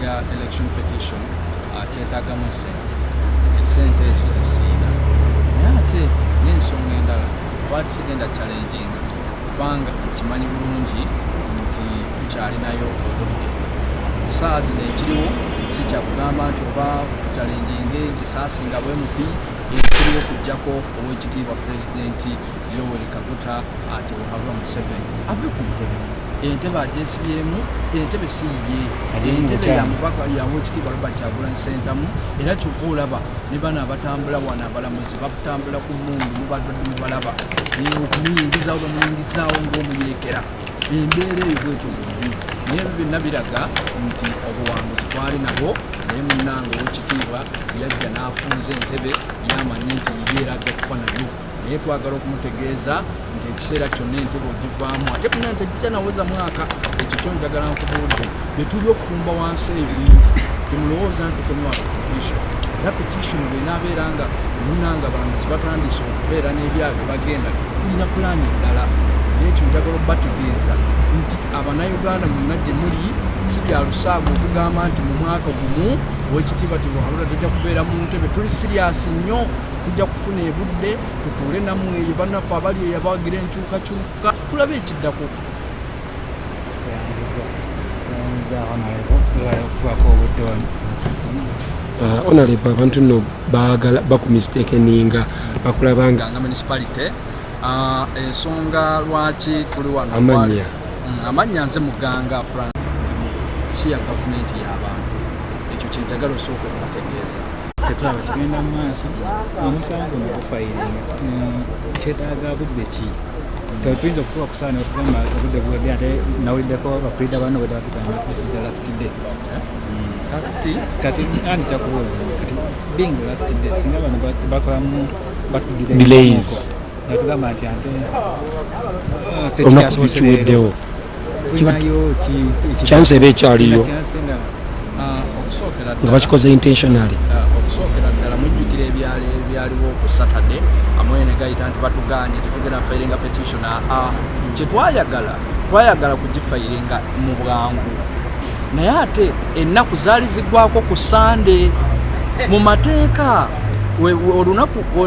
filinga election petition kyetaagamu esente ezo zisiiga naye ate n'ensonga endala lwaki sigenda challenging kubanga kimanyi bulungi nti tukyalinayo obudde saa zino ekiriwo si kyakugamba nti oba challenginge nti saasinga bwemupi ekiriwo okujjako ow'ekitiibwa pulezidenti Yoweri Kaguta ati Ohaura Museveni ave ku ntebe entebe agesibyemu entebe si ye entebe ya mubaka yawo ekitiibwa Robert Kyagulanyi Ssentamu era kyova olaba ne bano abatambula wano abalamuzi batambula ku mmundu mubadde mubalaba okumuyingizaawo bamuyingizaawo ng'omuyeekera embeera eyo bwetyo bwombi naye byonna biraga nti obuwanguzi twali nabwo naye munnange ow'ekitiibwa yajja n'afunza entebe yamanye nti yibeera ajja kufa nayo naye twagala okumutegeeza nti ekiseera kyonna entebe ogivaamu ate kuna nti ejja naweza mwaka ekyo kyonjagala nkubuulire bye tuli ofumba wansi eyo temulowooza nti tomwaka petition era petition bwenaabeera nga munnanga balamuzi batandise okubeera n'ebyabyo bagenda tulina pulaani endala ekyo njagala okubategeeza nti Abannayuganda mwenna gye muli si bya lusaago okugamba nti mu mwaka gumu ow'ekitiibwa Ohaura tajja kubeera mu ntebe tuli siriasi nnyo tujja kufuna ebudde tutuule nammwe eyo bannaffe abali eyo abawagira enkyukakyuka tulabe ekiddako honorable abantu nno baagala bakumistakeninga bakulabanga nga municipality ensonga lwaki tuli wano amanya nze muganga Frank si ya gavumenti y'abantu ekyo kyenjagala osooka okubategeeza tetulaba kigenda mu maaso omusango nokufayiringa kyetaaga budde ki tuyinza okutuba kusaana okugamba obudde bwedde ate nawuliddeko bapulida bano bwe batugamba this is the last day kati ani kyakubuuza kati being the last day singa bano bakolamu delays natugamba nti ate tekyasosereddewo tulinayo chance eba ekyaliyo nga bakikoze intentionally okusookera ddala mujjukira ebyaliwo ku Saturday amwe ne gayita nti batuganye tetugenda fayiringa petition kye twayagala kugifayiringa mu bwangu naye ate ennaku zaali ziggwako ku Sunday mu mateeka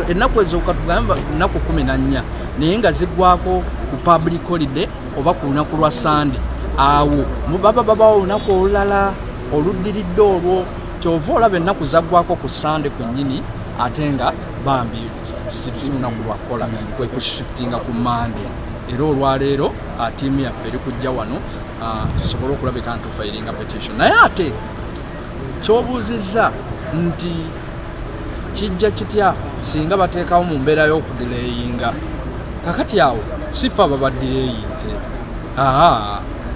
ennaku ezo katugamba ennaku 14 naye nga ziggwako ku public holiday oba ku lunaku lwa Sunday awo babawo olunaku olulala oluddiridde olwo kyova olaba ennaku zaggwako ku Sunday kwennyini ate nga bambi si lunaku lwakola kwekushiftinga ku Monday era olwaleero tiimu yaffe eri kujja wano tusobole okulabika nti tufayiringa petition naye ate kyobuuzizza nti kijja kitya singa bateekawo mu mbeera y'okudireyinga kakati awo sifa ababadireyinze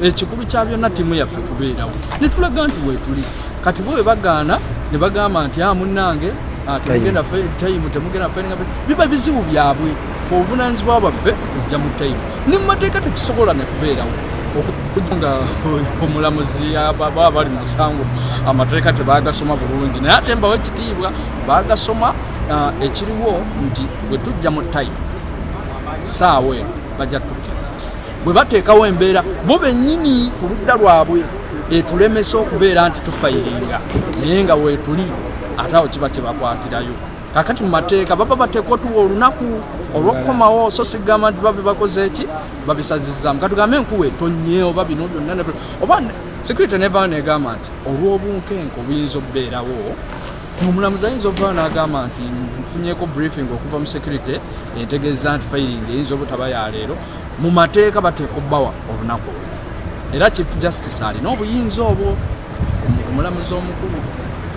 ekikulu kya byonna ttiimu yaffe kubeerawo ne tulaga nti weetuli kati bwe bagaana ne bagamba nti munnange temugenda tayimu temugenda fayiringa biba bizibu byabwe obuvunaanyizibwa bwaffe kujja mu tayimu ne mu mateeka tekisobola ne kubeerawo nga omulamuzi baba bali mu musango amateeka tebagasoma bulungi naye ate mbawo ekitiibwa bagasoma ekiriwo nti bwe tujja mu tayimu saawa eno bajja tukkiriza bwe bateekawo embeera bo bennyini ku ludda lwabwe etulemesa okubeera nti tufayiringa naye nga weetuli ate awo kiba kyebakwatirayo kakati mu mateeka baba bateekwa tuwa olunaku olw'okukomawo so sigamba nti babe bakoze eki babisazizzamu katugambe enkuwe tonye oba bino byonna oba security nevayo negamba nti olw'obunkenke obuyinza okubeerawo omulamuzi ayinza okuvayo n'agamba nti nfunyeko briefing okuva mu security entegeeza nti fayiringa eyinza obutaba ya leero mu mateeka bateeka obbawa olunaku era chief justice alina obuyinza obwo omulamuzi omukulu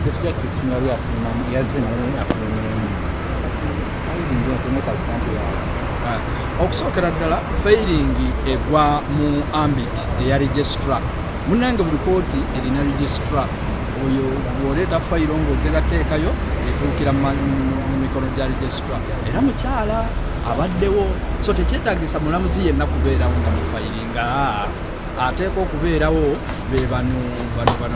chief justice mwali afuna yazze naye afuna okusookera ddala fairingi egwa mu ambit eya registrar munnange buli kooti erina registrar oyo bw'oleeta fayiro ng'ogenda teekayo etuukira mu mikono gya registrar era mukyala abaddewo so tekyetaagisa mulamuzi yenna kubeerawo nga mufayiringa ateeka okubeerawo be bano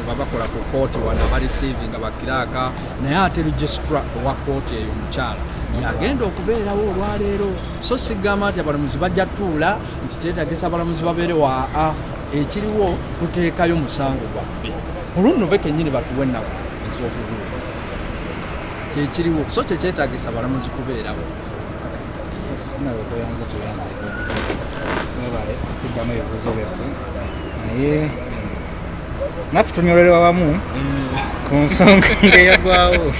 babakola ku kooti wano abareceiving bakiraaka naye ate registrar owa kooti eyo omukyala yagenda okubeerawo olwaleero so sigamba nti abalamuzi bajja tuula nti kyetaagisa abalamuzi babeere waa ekiriwo tuteekayo musango gwaffe olwo be kennyini batuwe ennaku ez'obululu kyekiriwo so kyekyetaagisa balamuzi kubeerawo nawe toyanze webale kuddamu ebibuuzo byaffe naye naffe tunywererwa wamu ku nsonga ng'eyagwawo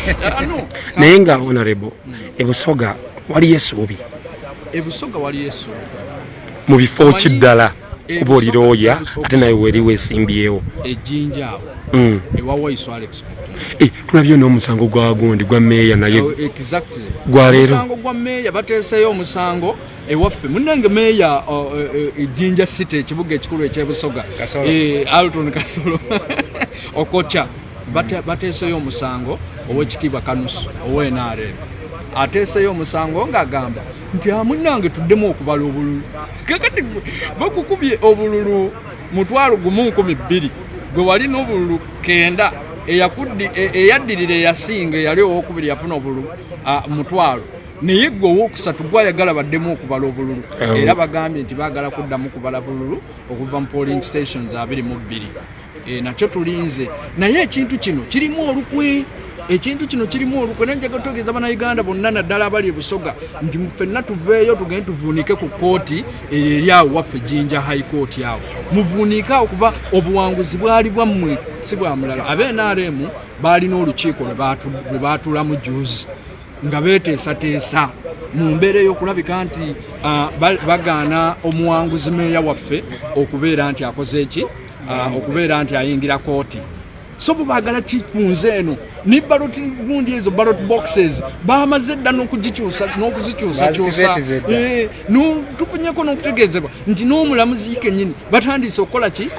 naye nga honorable ebusoga waliyo essuubi ebusoga waliyo essuubi mu bifo kiddala kuba olirooya ate naye weriwo esimbyewo ejjinja awo ewawa Alex tulabye n'omusango gwa gundi gwa meeya naye exactly gwa leero omusango gwa meeya bateeseyo omusango ewaffe munnange meeya ejjinja city ekibuga ekikulu ekyebusoga Alton Kasolo okocha bateeseyo omusango ow'ekitiibwa Kanusu ow'NRM ateeseyo omusango ng'agamba nti munnange tuddemu okubala obululu kakati bakukubye obululu 1,200 gwe wali n'obululu 9 eyaddirira eyasinga eyali owokubiri yafuna obululu 1,000 naye gwe owokusatu gwayagala baddemu okubala obululu era bagambye nti baagala kuddamu kubala bululu okuva mu polling stations 22 nakyo tulinze naye ekintu kino kirimu olukwe nenjaga kutegeeza bannayuganda bonna naddala abali ebusoga nti ffenna tuveeyo tugende tuvuunike ku kooti eri awo waffe Jinja High Court awo muvuunike awo kuba obuwanguzi bwali bwammwe si bwa mulala ab'NRM baalina olukiiko lwe baatuulamu juzi nga beeteesateesa mu mbeera ey'okulabika nti bagaana omuwanguzi meeya waffe okubeera nti akoze eki okubeera nti ayingira kooti so baagala kifunze eno ni ballot gundi ezo ballot boxes bamaze dda n'okuzikyusa tupunyeko n'okutegeezebwa nti n'omulamuzi kennyini batandise okukola ki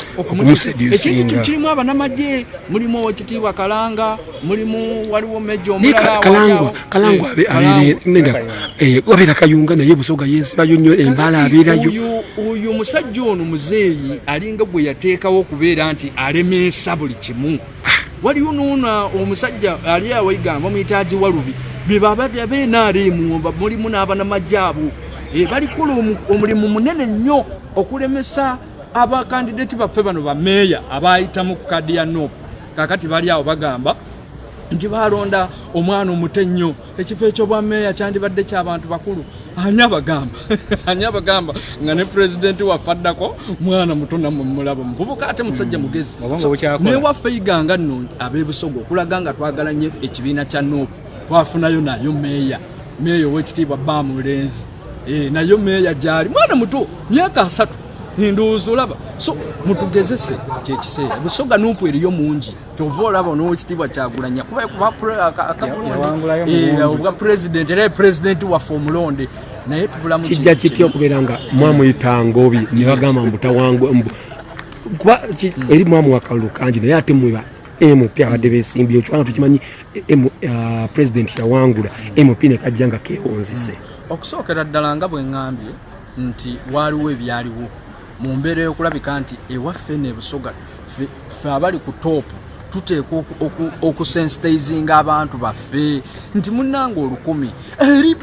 ekintu kirimu abanamagye mulimu owekitiibwa Kalanga mulimu waliwo Mejo omulala Kalangwa wabeera Kayunga naye Busoga yensibayo nnyo embaala abeerayo oyo musajja ono muzeeyi alinga gwe yateekawo okubeera nti alemeesa buli kimu waliyo n'ona omusajja ali awo Uganda bamuyitaaji Walubi bebabadde ab'NRM mulimu n'abanamagye abo balikola omulimu munene nnyo okulemesa abakandidati baffe bano bameeya abayitamu ku kadi ya NOP kakati bali awo bagamba nti balonda omwana omuto ennyo ekifo eky'obwameeya kyandibadde ky'abantu bakulu ani abagamba nga ne pulezidenti waffe addako mwana muto nammwe mulaba muvubuka ate musajja mugezi naye waffe Uganda nno ab'ebusoga okulaga nga twagala nnyo ekibiina kya NOP twafunayo nayo meeya ow'ekitiibwa Bamulenzi nayo meeya gyali mwana muto myaka 3 ndowooza olaba so mutugezese kyekiseera Busoga NOP eriyo mungi tova olaba n'owekitiibwa Kyagulanyi kuba obwa pulezidenti era pulezidenti waffe omulonde naye tubulamu kijja kitya okubeera nga mwamuyitanga obi ne bagamba mbutawangu kuba eri mwamu wakalulu kangi naye ate mwiba MP abadde beesimbyeyo kubanga tukimanyi pulezidenti yawangula MP ne kajja nga keewunzise okusookera ddala nga bwe ŋŋambye nti waaliwo ebyaliwo mu mbeera y'okulabika nti ewaffe ne Busoga ffe abali ku toopu tuteeka okusensitizinga abantu baffe nti munnanga 1000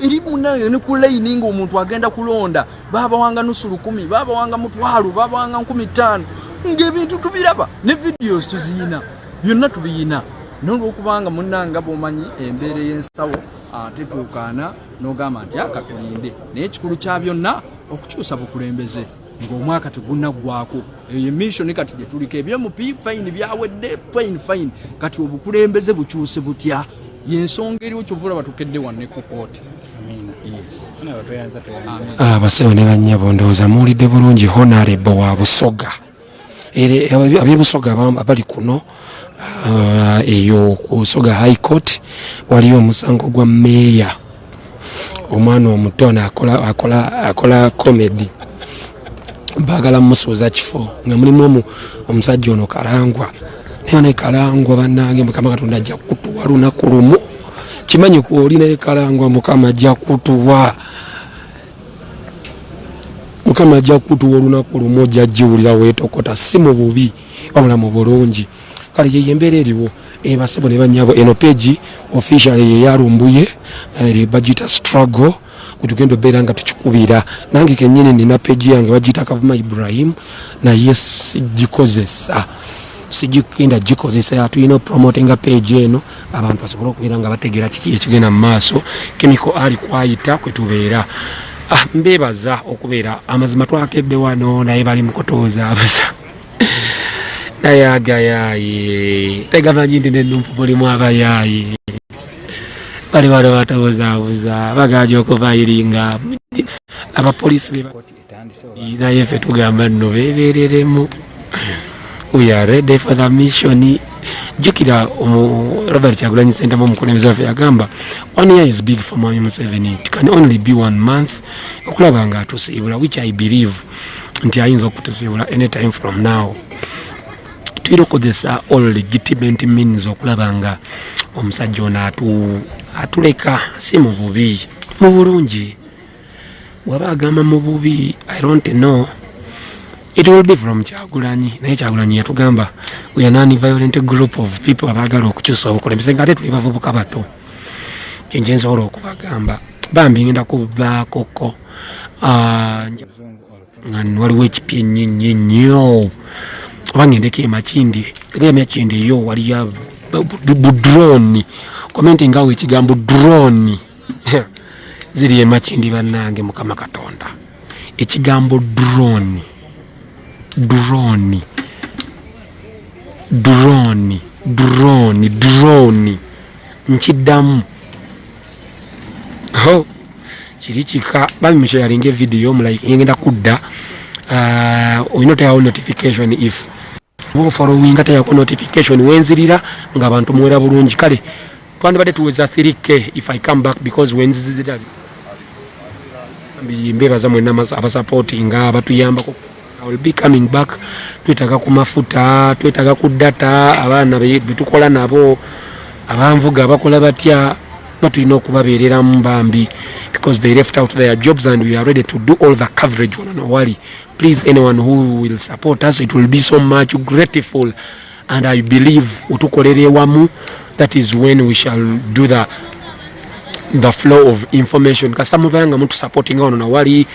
eri munnange ne ku layini ng'omuntu agenda kulonda baabawanga nusu 1000 baabawanga 1,000 baabawanga 5,000 ng'ebintu tubiraba ne videos tuziyina byonna tubiyina n'olwokubanga munnanga bw'omanyi embeera y'ensawo ate tuukaana n'ogamba nti akatulinde naye ekikulu kya byonna okukyusa bukulembeze ng'omwaka tegunnaggwako eyo mission kati gye tuliko ebyomupi fine byawedde fine kati obukulembeze bukyuse butya yensonga eriwo kyovula batukedde wanne ku kooti abasewo ne bannyabo ndowooza muwulidde bulungi honorable wa Busoga ab'ebusoga abali kuno eyo ku Busoga High Court waliyo omusango gwa meeya omwana omuto akola comedy bagala musuuza kifo nga mulimu omusajja ono Kalangwa naye ne Kalangwa bannange Mukama Katonda ajja kutuwa lunaku lumu kimanyi ku oli ne Kalangwa Mukama ajja kutuwa olunaku lumu ojja jiwulira weetokota si mu bubi wabula mu bulungi kale ye embeera eriwo basebo ne bannyabo eno page officially yeyalumbuye bagita struggle kutugenda obeera nga tukikubira nange kennyini nina page yange bagita Kavuma Ibrahim naye sigikozesa sijikenda gikozesa tulina promotinga page eno abantu basobola okubeera nga bategeera kiki ekigenda mu maaso chemical ali kwayita kwe tubeera mbebaza okubeera amazima twakedde wano naye bali mukotooza abusa naye agayayi tegamanyi ndi nenumpu mulimu abayayi bali bano batobozaabuza bagaja okuvairinga abapoliisi naye ffe tugamba nno beebereremu. We are ready for the mission. Jukira Robert Kyagulanyi Ssentamu omukulembeze waffe yagamba 1 year is big for Mwami Museveni. It can only be 1 month okulaba nga atusiibula, which I believe nti ayinza okutusiibula anytime from now. Tuyina okukozesa all legitimate means okulaba nga omusajja ono atuleka si mu bubi mu bulungi. Waba agamba mu bubi, I don't know. It will be from Kyagulanyi. Naye Kyagulanyi yatugamba we are non-violent group of people abagala okukyusa obukulembeze nga ate tuli bavubuka bato. Kyenje nsobola okubagamba bambi ngenda kubaakoko nga waliwo ekipyenyenye nnyo oba ngendeko emakindi era emakindi yo waliyo budroni komenti ngawo ekigambo droni ziri emakindi bannange Mukama Katonda ekigambo droni nkiddamu kiri kika bamimikyo yalinga evidiyo omulike ngenda kudda olina oteekawo notification if following ateekako notification wenzirira nga abantu muwera bulungi kale twandibadde tuweza 3K if I come back because wenzizira mbebaza mwenna abasupportinga abatuyambako I will be coming back. Twetaaga ku mafuta, twetaaga ku data, abaana betukola nabo, abanvuga abakola batya, batulina okubabeerera mu bambi because they left out their jobs and we are ready to do all the coverage. No worry. Please, anyone who will support us, it will be so much grateful. And I believe utukolere wamu, that is when we shall do the flow of information. Kasamubanga muntu supporting ono na worry.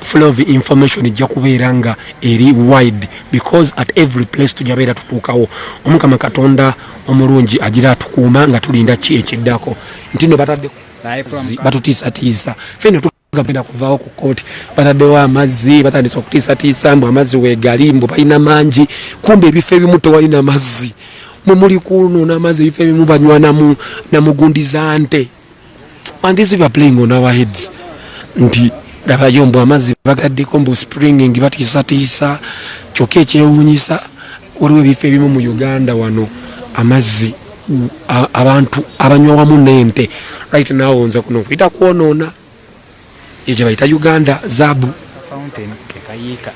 Flow of information ijja kubeera nga eri wide because at every place tujabeera tutuukawo Omukama Katonda omulungi agira atukuuma nga tulinda ki ekiddako ntino batadde batutiisatiisa fene tugenda kuvaawo ku kooti bataddewo amazzi batandise okutiisatiisa mbu amazzi weegali mbu balina mangi kumbe ebifo ebimu tewalina mazzi mwe muli kunuuna amazzi ebifo ebimu banywa namugundiza nte and these people are playing on our heads nti abayombo amazzi bagaddeko mbu springing batiisatiisa kyokka ekyewuunyisa waliwo ebifo ebimu mu Uganda wano amazzi abantu abanywa wamu n'ente right now nza kuno kuyita kwonoona ekyo bayita Uganda zabu fountain kekayiika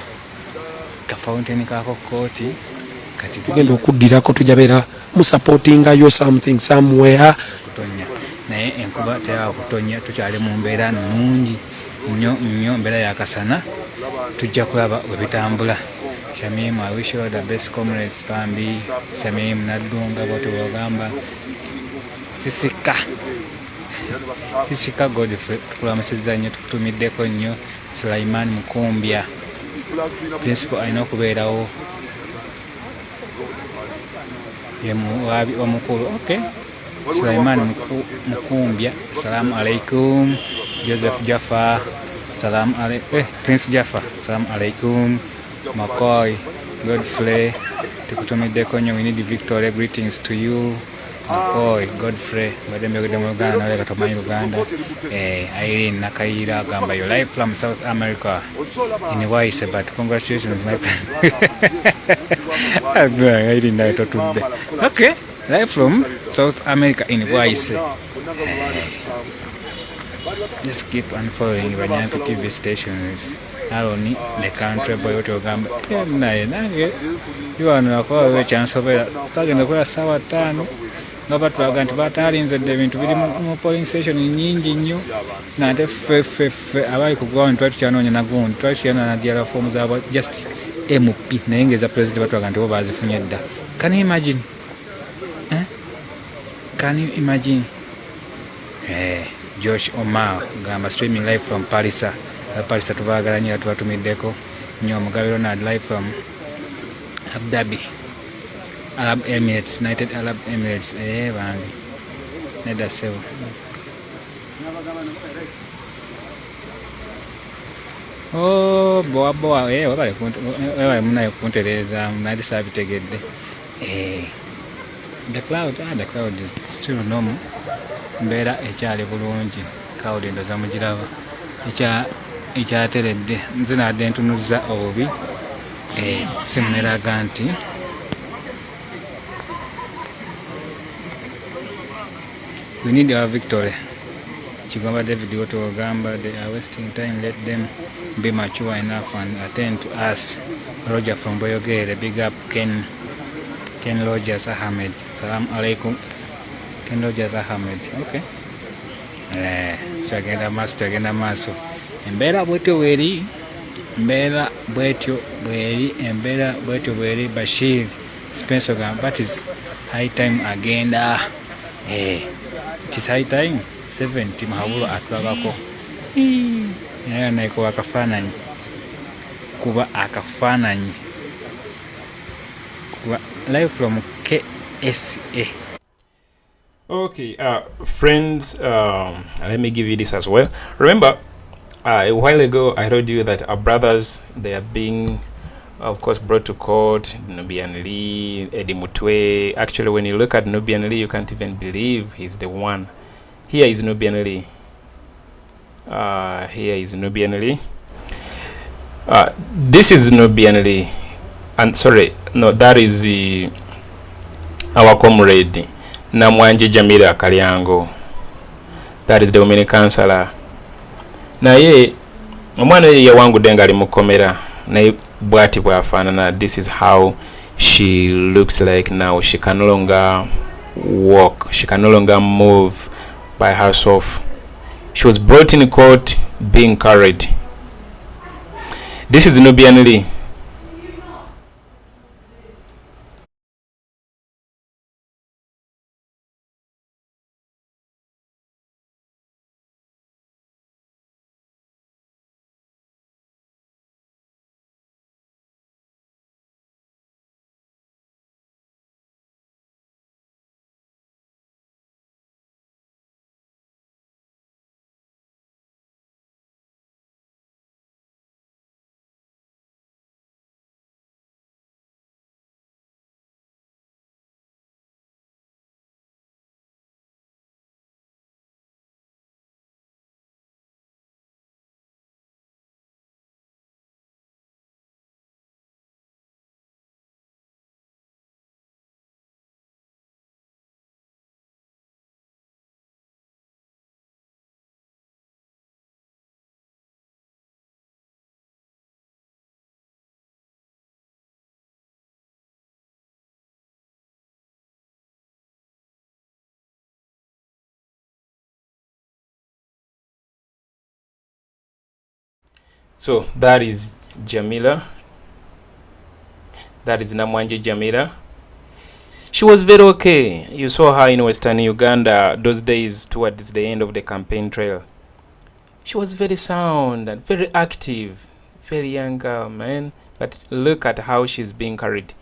ka fountain kako kooti kati zigenda okuddirako tujabeera mu supportinga yo something somewhere kutonya naye enkuba teyawa kutonya tukyali mu mbeera nnungi nnyo mbeera yakasana tujja kulaba bwe bitambula. Shamim, I wish you all the best comrades. Pambi Shamim Nadunga bwatu bagamba sisika Godfrey tukulamusizza nnyo tukutumiddeko nnyo Sulaiman Mukumbya principal alina okubeerawo ye muwabi omukulu. Okay, Sulaiman Mukumbya, salamu alaikum. Joseph Jaffa, salam alaikum. Prince Jaffa, salam alaikum. Makoy, Godfrey, tukutumiddeko nnyo. We need Victoria, greetings to you. Makoy, Godfrey, badembe Uganda nawe katomanyi Uganda. Irene Nakayira agamba you live from South America in Waise, but congratulations my Irene nawe totudde. Okay, live from South America in Waise. Just keep on following Banyanku TV stations. Aloni the country boy otogamba naye nange iwano akowe chance obera tagenda kola sawa 5 nga batwaga nti batalinze ebintu biri mu polling station nyingi nnyo nate fe abali ku ground twakyanoonya na gundi twakyana na diala forms aba just MP naye ngeza president batwaga nti bo bazifunye dda. Can you imagine? Can you imagine? Josh Omar gamba streaming live from Paris tubaagala nnyo tubatumiddeko nnyo. Mugabe Ronald live from Abu Dhabi. Arab Emirates, United Arab Emirates, bange. Neda sewo. Oh, boa, wabale munayo kuntereza, munadi sabitegedde. The cloud is still normal. Mbeera ekyali bulungi. Cloud ndoza mugiraba. Ekyateredde. Nze nadde ntunuza obubi. Simuneraga nti we need our victory. Chigamba David Otogamba, they are wasting time. Let them be mature enough and attend to us. Roger from Boyogere, big up Ken Rogers Ahmed. Salam alaikum. Ken Rogers Ahmed. Okay. Chagenda maso. Mbera bwetyo weri. Bashir Spencer Gamba. That is high time agenda. It is high time. 70 mahabulu atwagako. Naiko akafananyi. Kuba akafananyi. Live from KSA. Okay, friends, let me give you this as well. Remember, a while ago I told you that our brothers, they are being, of course, brought to court. Nubian Lee, Eddie Mutwe. Actually, when you look at Nubian Lee, you can't even believe he's the one. Here is Nubian Lee. This is Nubian Lee. And sorry, no, that is our comrade Muwonge Jamila Kalyango. That is the women counselor. Naye omwana ye wangu denga ali mukomera naye bwati bwafaanana. This is how she looks like now. She can no longer walk, she can no longer move by herself. She was brought in court being carried. This is Nubian Lee. So that is Jamila. That is Muwonge Jamila. She was very okay. You saw her in Western Uganda those days towards the end of the campaign trail. She was very sound and very active, very young girl, man. But look at how she's being carried.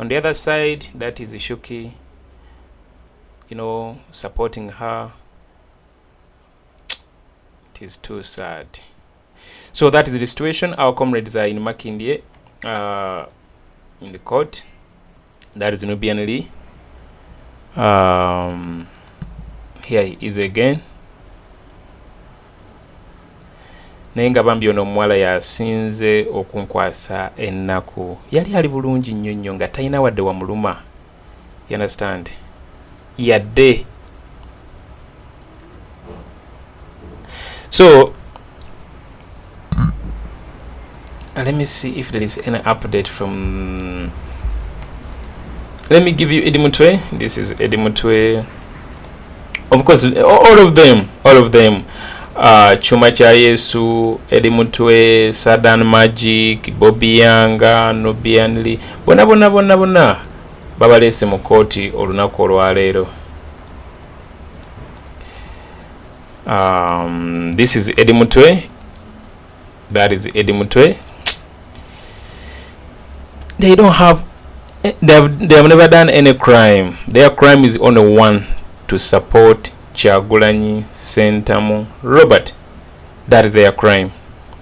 On the other side, that is Shuki, supporting her. It is too sad. So that is the situation. Our comrades are in Makindye, in the court. That is Nubian Lee. Here he is again. Nayenga bambi ono omuwala yasinze okunkwasa ennaku. Yali ali bulungi nnyo nga talina wadde wamuluma. You understand? Yadde. So let me see if there is any update from. Let me give you Eddie Mutwe. This is Eddie Mutwe. Of course, all of them. Chuma cha Yesu, Eddie Mutwe, Sadan Magic, Bobiwine, Nubian Lee. Bona. Babalese mu kooti olunaku olwaleero. This is Eddie Mutwe. That is Eddie Mutwe. They don't have They have never done any crime. Their crime is only one: to support Kyagulanyi Ssentamu Robert. That is their crime,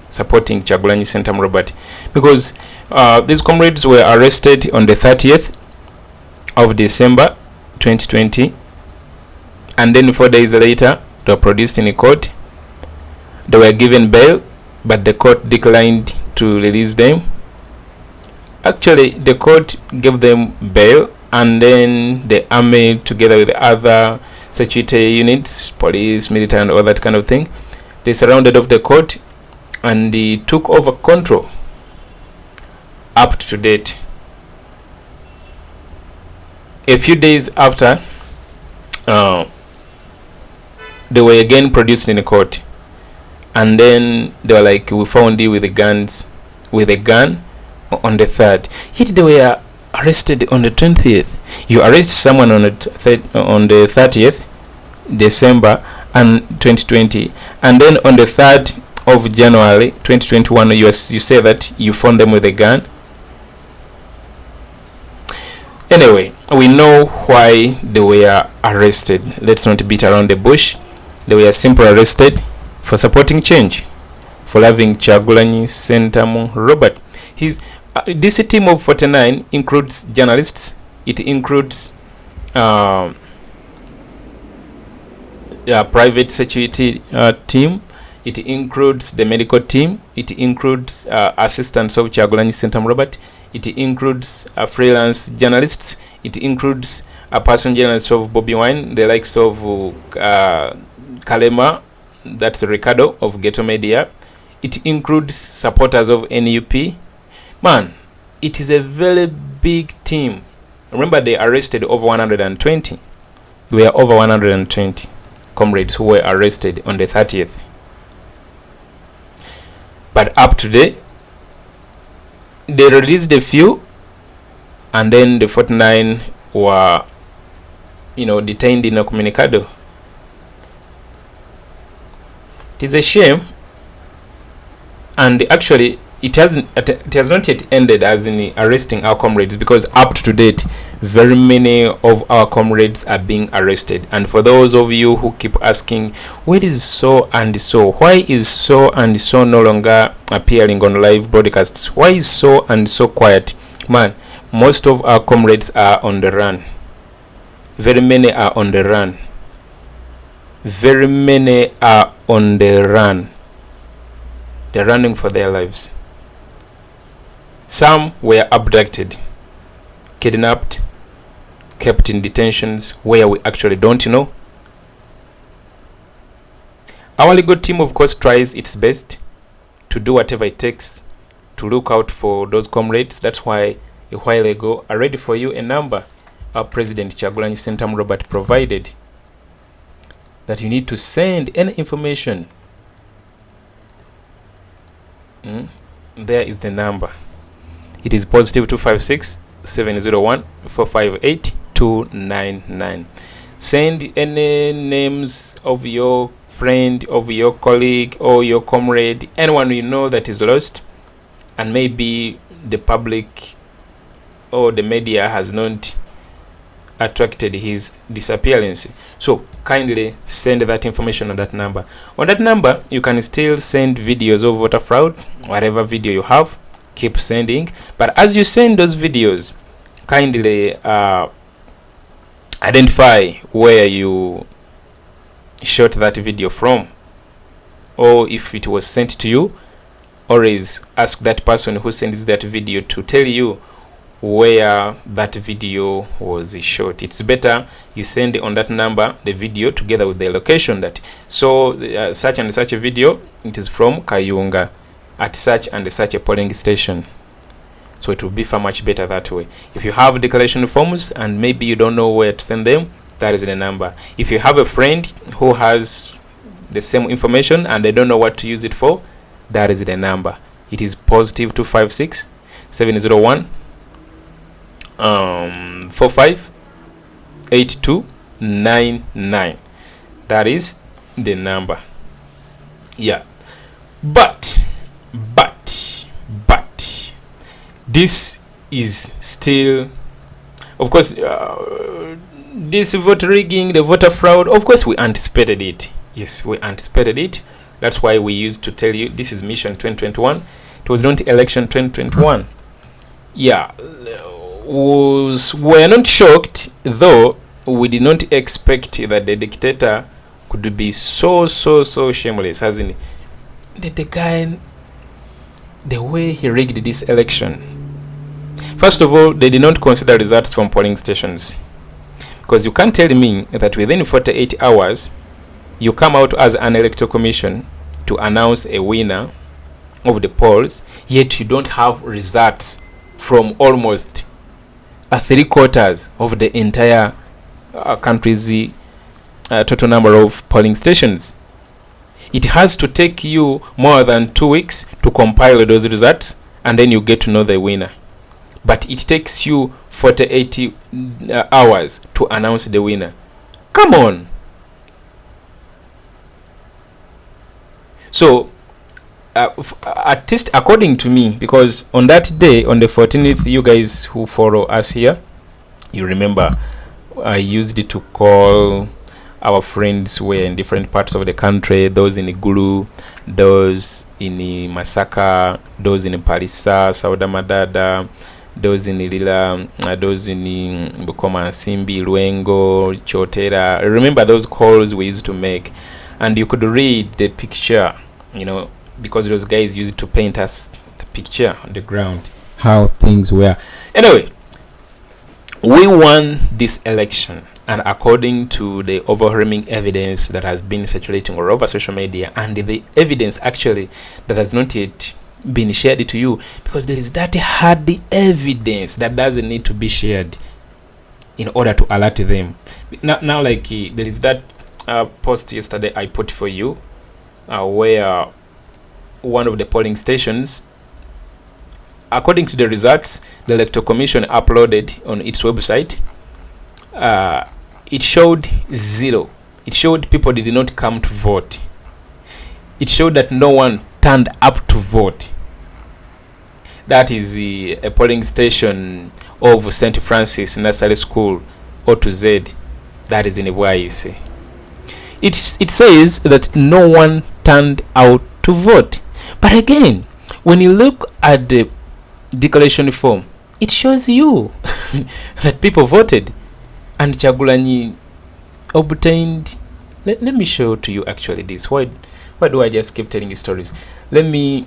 supporting Kyagulanyi Ssentamu Robert, because these comrades were arrested on the 30th of December 2020, and then 4 days later they were produced in a court. They were given bail, but the court declined to release them. Actually, the court gave them bail, and then the army, together with other security units, police, military, and all that kind of thing, they surrounded off the court and they took over control. Up to date, a few days after, they were again produced in the court, and then they were like, we found you with a gun on the 3rd. Yet they were arrested on the 20th. You arrest someone on the 30th December and 2020, and then on the 3rd of January 2021 you say that you found them with a gun. Anyway, we know why they were arrested. Let's not beat around the bush. They were simply arrested for supporting change, for loving Kyagulanyi Ssentamu Robert. This team of 49 includes journalists. It includes private security team. It includes the medical team. It includes assistants of Kyagulanyi Ssentamu Robert. It includes freelance journalists. It includes a personal journalist of Bobiwine, the likes of Kalema, that's Ricardo of Ghetto Media. It includes supporters of NUP. Man, it is a very big team. Remember, they arrested over 120. There were over 120 comrades who were arrested on the 30th. But up to date, they released a few, and then the 49 were, detained in a comunicado. It is a shame, and actually it has not yet ended as in arresting our comrades, because up to date very many of our comrades are being arrested. And for those of you who keep asking, where is so and so, why is so and so no longer appearing on live broadcasts, why is so and so quiet, man, most of our comrades are on the run. Very many are on the run. Very many are on the run. They're running for their lives. Some were abducted, kidnapped, kept in detentions where we actually don't know. Our legal team, of course, tries its best to do whatever it takes to look out for those comrades. That's why a while ago I read for you a number our President Kyagulanyi Ssentamu Robert provided, that you need to send any information. There is the number. It is positive 256 701 458 299. Send any names of your friend, of your colleague, or your comrade, anyone you know that is lost, and maybe the public or the media has not attracted his disappearance. So kindly send that information on that number. On that number, you can still send videos of voter fraud, whatever video you have, keep sending. But as you send those videos, kindly identify where you shot that video from, or if it was sent to you. Always ask that person who sends that video to tell you where that video was shot. It's better you send on that number the video together with the location, that such and such a video, it is from Kayunga at such and such a polling station. So it will be far much better that way. If you have declaration forms and maybe you don't know where to send them, that is the number. If you have a friend who has the same information and they don't know what to use it for, that is the number. It is positive 256 701 45 8299. That is the number. Yeah, but this is still Of course, this vote rigging, the voter fraud, of course we anticipated it. Yes, we anticipated it. That's why we used to tell you this is mission 2021. It was not election 2021. Yeah, we're not shocked, though we did not expect that the dictator could be so shameless, hasn't he? The guy, the way he rigged this election. First of all, they did not consider results from polling stations, because you can't tell me that within 48 hours you come out as an electoral commission to announce a winner of the polls, yet you don't have results from almost 3/4 of the entire country's total number of polling stations. It has to take you more than 2 weeks to compile those results, and then you get to know the winner. But it takes you 48 hours to announce the winner. Come on. So, at least according to me, because on that day, on the 14th, you guys who follow us here, you remember I used it to call our friends who were in different parts of the country, those in Gulu, those in Masaka, those in Parisa, Sauda Madada, those in Lila, those in Bukoma, Simbi, Luengo, Chotera. Remember those calls we used to make, and you could read the picture, because those guys used to paint us the picture on the ground, how things were. Anyway, we won this election, and according to the overwhelming evidence that has been circulating all over social media, and the evidence actually that has not yet been shared to you, because there is that hard evidence that doesn't need to be shared in order to alert them. Now like there is that post yesterday I put for you, where one of the polling stations, according to the results the Electoral Commission uploaded on its website, it showed 0. It showed people did not come to vote. It showed that no one turned up to vote. That is a polling station of St. Francis Nursery School, O2Z, that is in Bwaise. It says that no one turned out to vote. But again, when you look at the declaration form, it shows you that people voted, and Chagulanyi obtained. Let me show to you actually this. Why do I just keep telling you stories? Let me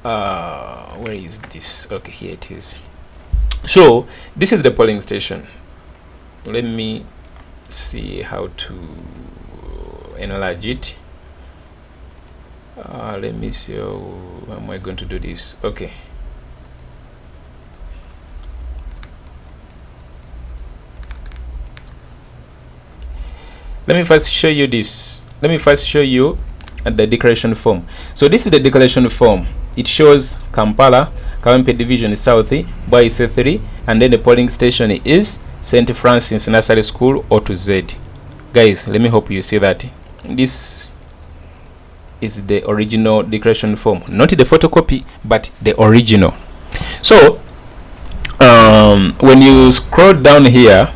where is this? Okay, here it is. So this is the polling station. Let me see how to enlarge it. Let me see how am I going to do this. Okay, let me first show you this. Let me first show you the declaration form. So this is the declaration form. It shows Kampala, Kawempe Division South, Bwaise 3, and then the polling station is St. Francis Nursery School, O2Z. Guys, let me hope you see that. This is the original declaration form, not the photocopy, but the original. So when you scroll down here,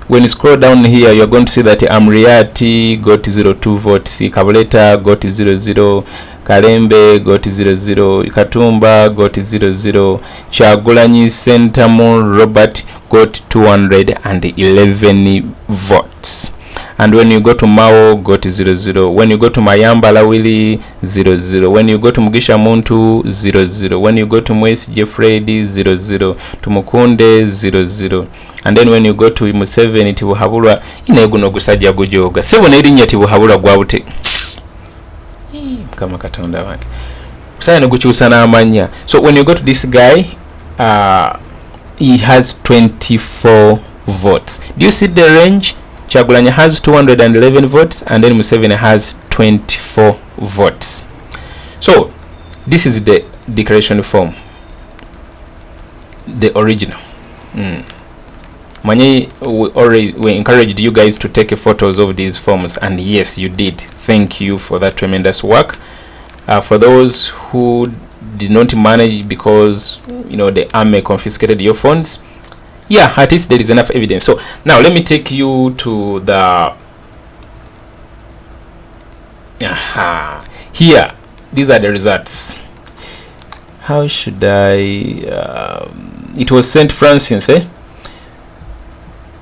you're going to see that Amriati got 02 votes, Kabuleta got 00, Kalembe got 00, Katumba got 00, Chagulanyi Sentamu Robert got 211 votes. And when you go to Mao, got 00. When you go to Mayamba Lawili, 00. When you go to Mugisha Muntu, 00. When you go to Mwesi Jeffrey, 00. To Mukunde, 00. And then when you go to Museveni, Tibuhabura, Ineguno Gusajja Gujoga. Seven Edinya Tibuhabura Gwabute. Kama katonda wange. Kusana gukyusana amanya. So when you go to this guy, he has 24 votes. Do you see the range? Chagulanyi has 211 votes, and then Museveni has 24 votes. So this is the declaration form, the original. We encouraged you guys to take photos of these forms, and yes, you did. Thank you for that tremendous work. For those who did not manage because the army confiscated your phones, yeah, at least there is enough evidence. So now let me take you to the here. These are the results. How should I it was St. Francis,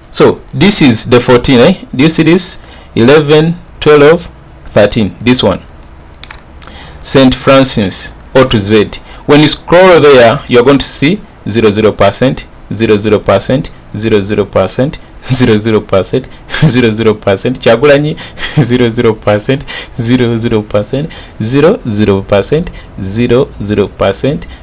so this is the 14, do you see this? 11, 12, 13, this one, St. Francis, O to Z. When you scroll there, you're going to see 00%, 00%, 00%, 00%, 00%, Chagulanyi 00%, 00%, 00%,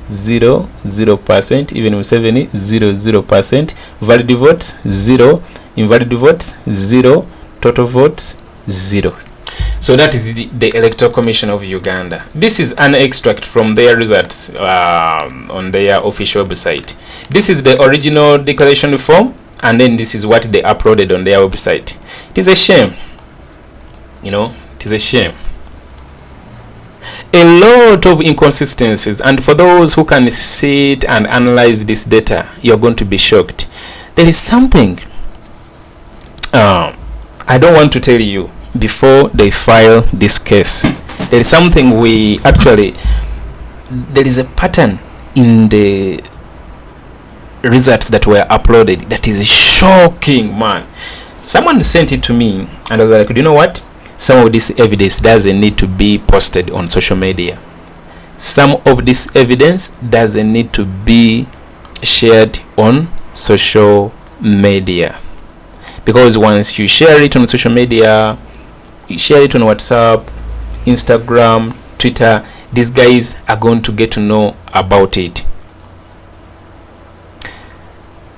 00%, 00%, even Museveni 00%, valid votes 0, invalid votes 0, total votes 0. So that is the Electoral Commission of Uganda. This is an extract from their results on their official website. This is the original declaration form, and then this is what they uploaded on their website. It is a shame, you know, it is a shame. A lot of inconsistencies, and for those who can sit and analyze this data, you're going to be shocked. There is something I don't want to tell you before they file this case. There is something we actually, there is a pattern in the results that were uploaded that is shocking, man. Someone sent it to me and I was like, do you know what, some of this evidence doesn't need to be posted on social media. Some of this evidence doesn't need to be shared on social media, because once you share it on social media, you share it on WhatsApp, Instagram, Twitter, these guys are going to get to know about it.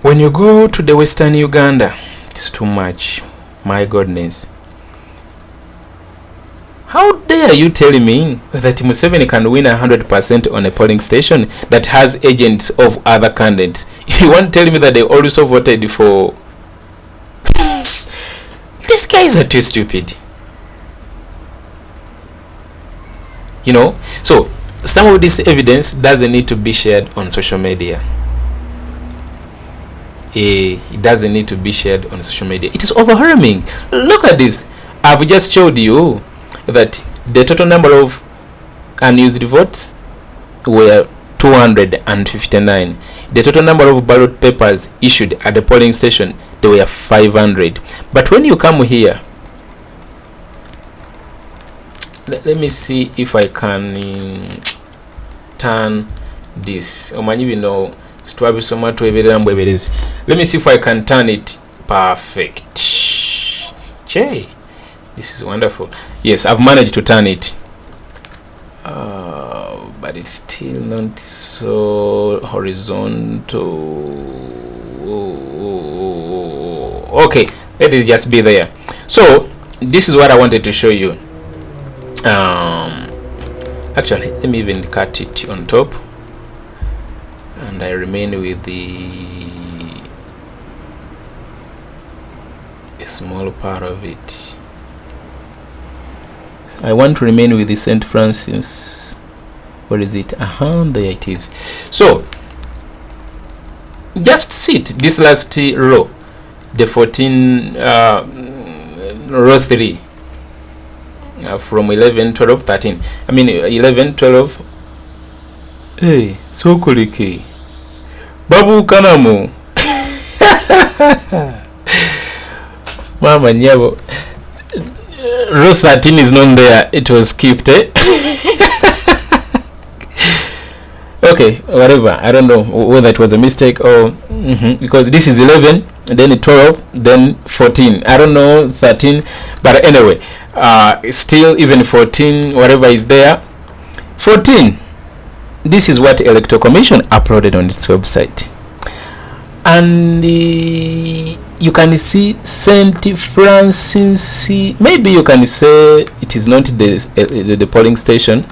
When you go to the Western Uganda, it's too much. My goodness. How dare you tell me that Museveni can win 100% on a polling station that has agents of other candidates? You want to tell me that they also voted for... These guys are too stupid. You know? So, some of this evidence doesn't need to be shared on social media. It doesn't need to be shared on social media. It is overwhelming. Look at this. I've just showed you that the total number of unused votes were 259. The total number of ballot papers issued at the polling station, they were 500. But when you come here, let me see if I can turn this. Let me see if I can turn it perfect. Jay, this is wonderful. Yes, I've managed to turn it, but it's still not so horizontal. Okay, let it just be there. So this is what I wanted to show you. Actually, let me even cut it on top, and I remain with a small part of it. I want to remain with the St. Francis. Where is it? There it is. So just sit this last row, the 14 row 3, from 11, 12, 13. I mean 11, 12. Hey, so kuliki babu kanamu mama nyabo. Row 13 is not there, it was skipped, Okay, whatever, I don't know whether it was a mistake or because this is 11, then 12, then 14, I don't know 13, but anyway, still even 14, whatever is there, 14. This is what Electoral Commission uploaded on its website, and you can see St. Francis. Maybe you can say it is not the polling station.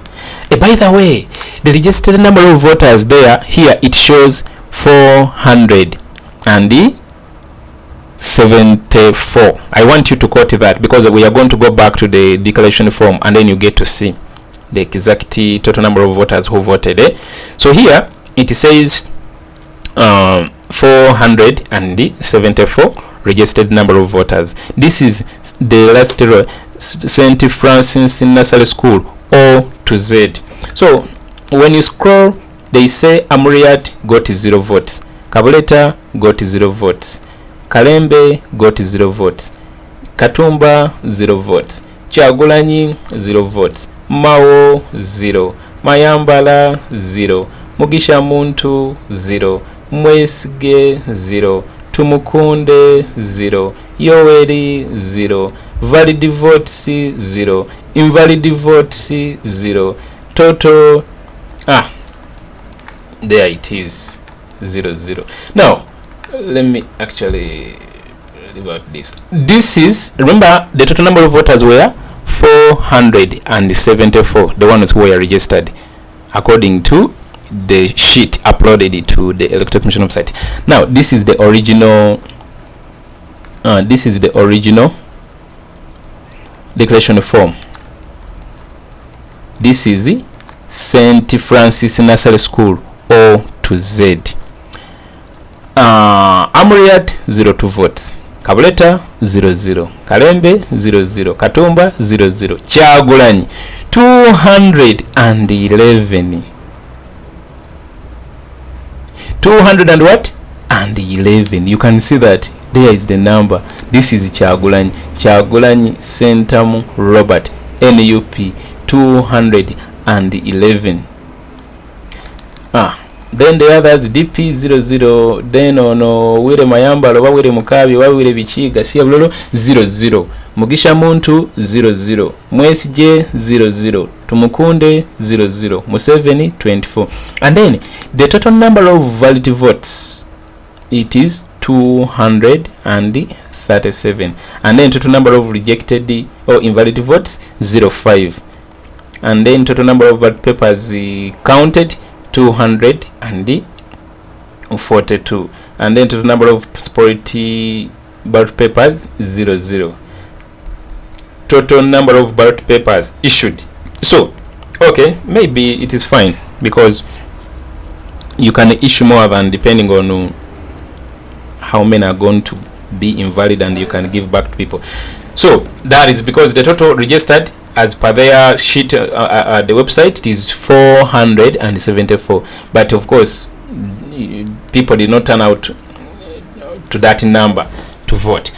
By the way, the registered number of voters there, here it shows 474. I want you to quote that, because we are going to go back to the declaration form and then you get to see the exact total number of voters who voted. So here it says 474 registered number of voters. This is the last row, St. Francis Nursery School, O to Z. So when you scroll, they say Amuriat got 0 votes, Kabuleta got 0 votes, Kalembe got 0 votes, Katumba 0 votes, Kyagulanyi 0 votes, Mao 0, Mayambala 0, Mugisha Muntu 0, Mwesige 0, Tumukunde 0, Yoweri 0, valid votes 0, invalid votes 0, total there it is 0. Now let me actually leave out this. This is, remember, the total number of voters were 474, the ones who were registered according to the sheet uploaded to the Electoral Commission website. Now this is the original declaration form. This is St. Francis Nursery School, O to Z. Amuriat 02 votes, Kabuleta 00, Kalembe 00, Katumba 00, Kyagulanyi 211. 200 and what? And 11. You can see that there is the number. This is Kyagulanyi Sentamu Robert, NUP 211. Then the others DP 00, then ono Wire Mayambalo, Wire Mukabi, Wire Bichiga, Siablolo 00, Mugisha Muntu 00, Mwesije 00, Tumukunde 00, Museveni 24. And then the total number of valid votes, it is 237. And then total number of rejected or invalid votes 05. And then total number of ballot papers counted 242. And then total number of spoiled ballot papers 00. Total number of ballot papers issued. So okay, maybe it is fine because you can issue more than depending on how many are going to be invalid, and you can give back to people. So that is because the total registered as per their sheet at the website, it is 474. But of course people did not turn out to that number to vote.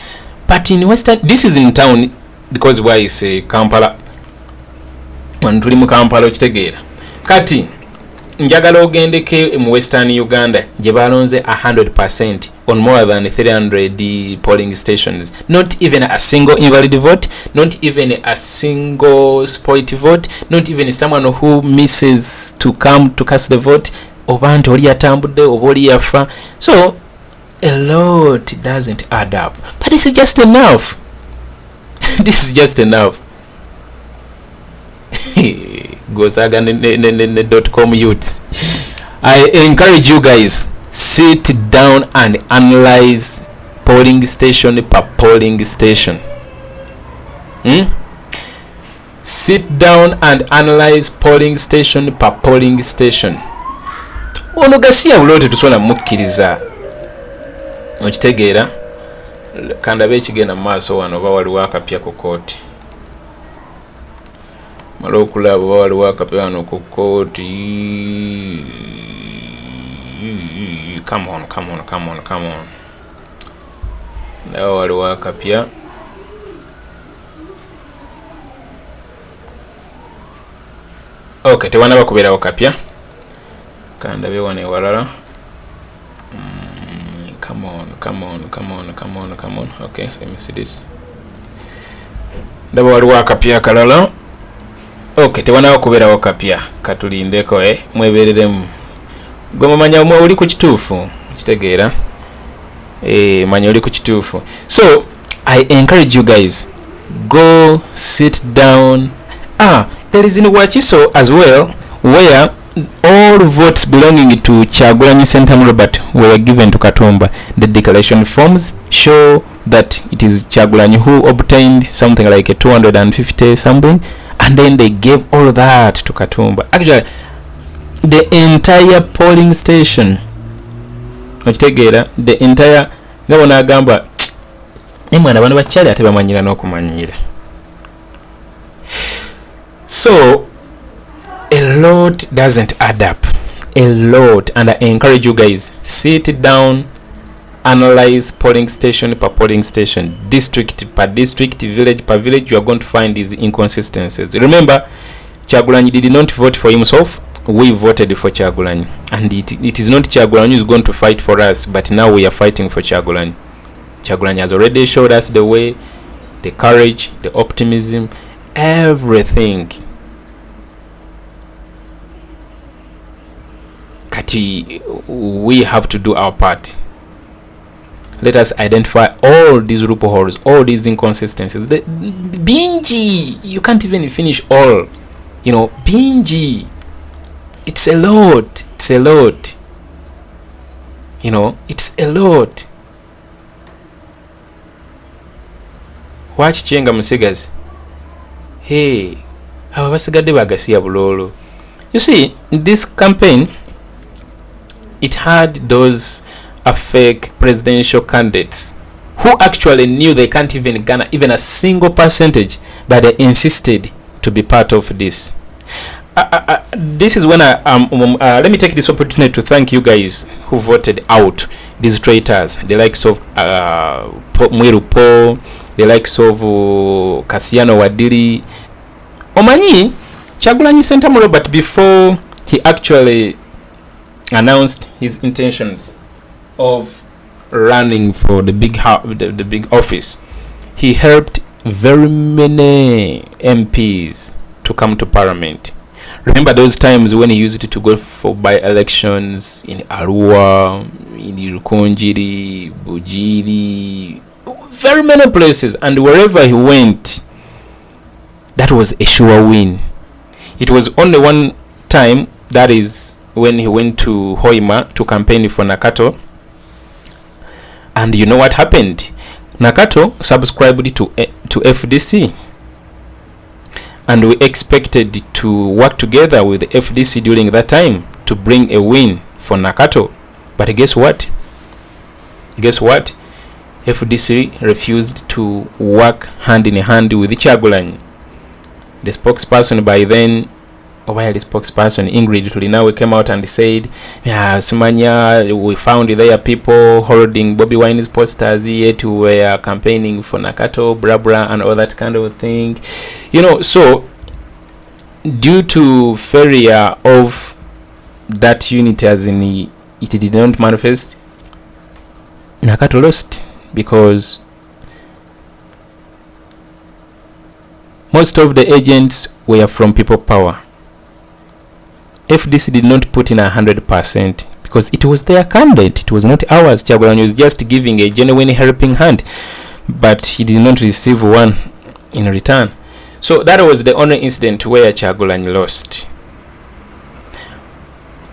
But in Western, this is in town, because why is Kampala, when tuli mu Kampala okitegeera. Kati njagala ogendeke mu Western Uganda gye balonze 100% on more than 300 polling stations, not even a single invalid vote, not even a single spoiled vote, not even someone who misses to come to cast the vote, oba nti oli yatambudde oba oli yafa. So a lot doesn't add up, but this is just enough. This is just enough. gosaga.com youths, I encourage you guys, sit down and analyze polling station per polling station. Sit down and analyze polling station per polling station. Ono gasiya bulote tusobola mukkiriza okitegeera. Kanda bekigenda mu maaso wano oba waliwo akapya ku kooti. Malo okulaba oba waliwo akapya wano ku kooti. Come on. Nawe waliwo akapya. Okay, tewanaba kubeerawo kapya. Kanda be wane walala. Come on. Okay, let me see this. Ndaba waliwo akapya kalala. Okay, tewanaba kubeerawo kapya. Katulindeko mwebereremu. Gwe mumanya omwe oli ku kituufu kitegeera. Manya oli ku kituufu. So I encourage you guys, go sit down. There is in Wachiso as well, where all votes belonging to Kyagulanyi Sentamu Robert were given to Katumba. The declaration forms show that it is Kyagulanyi who obtained something like a 250 something, and then they gave all that to Katumba. Actually, the entire polling station, okitegeera the entire nga bona agamba mwana bano bakyali ate bamanyira n'okumanyira. So a lot doesn't add up, a lot, and I encourage you guys, sit down, analyze polling station per polling station, district per district, village per village. You are going to find these inconsistencies. Remember, Kyagulanyi did not vote for himself, we voted for Kyagulanyi, and it is not Kyagulanyi who is going to fight for us, but now we are fighting for Kyagulanyi. Kyagulanyi has already showed us the way, the courage, the optimism, everything. Kati, we have to do our part. Let us identify all these loopholes, all these inconsistencies. The bingy, you can't even finish all. You know, bingy. It's a lot. It's a lot. You know, it's a lot. Watch Chenga Musigas. Hey, how was the Bagasia Bulolo? You see, this campaign, it had those fake presidential candidates who actually knew they can't even garner even a single percentage, but they insisted to be part of this. This is when let me take this opportunity to thank you guys who voted out these traitors, the likes of Mwirupo, the likes of Kasiano Wadiri. Omanyi Kyagulanyi Sentamu, but before he actually announced his intentions of running for the big office, he helped very many MPs to come to parliament. Remember those times when he used to go for by-elections in Arua, in Rukonjiri, Bujiri, very many places, and wherever he went, that was a sure win. It was only one time, that is when he went to Hoima to campaign for Nakato, and you know what happened? Nakato subscribed to FDC, and we expected to work together with the FDC during that time to bring a win for Nakato. But guess what? FDC refused to work hand in hand with Kyagulanyi. The spokesperson by then, the spokesperson Ingrid Tulinawe came out and said, Sumanya, we found there people holding Bobiwine's posters, yet we were campaigning for Nakato, blah blah, and all that kind of thing. You know, so due to failure of that unity, as in it did not manifest, Nakato lost, because most of the agents were from people power. FDC did not put in 100% because it was their candidate, it was not ours. Kyagulanyi was just giving a genuine helping hand, but he did not receive one in return. So that was the only incident where Kyagulanyi lost.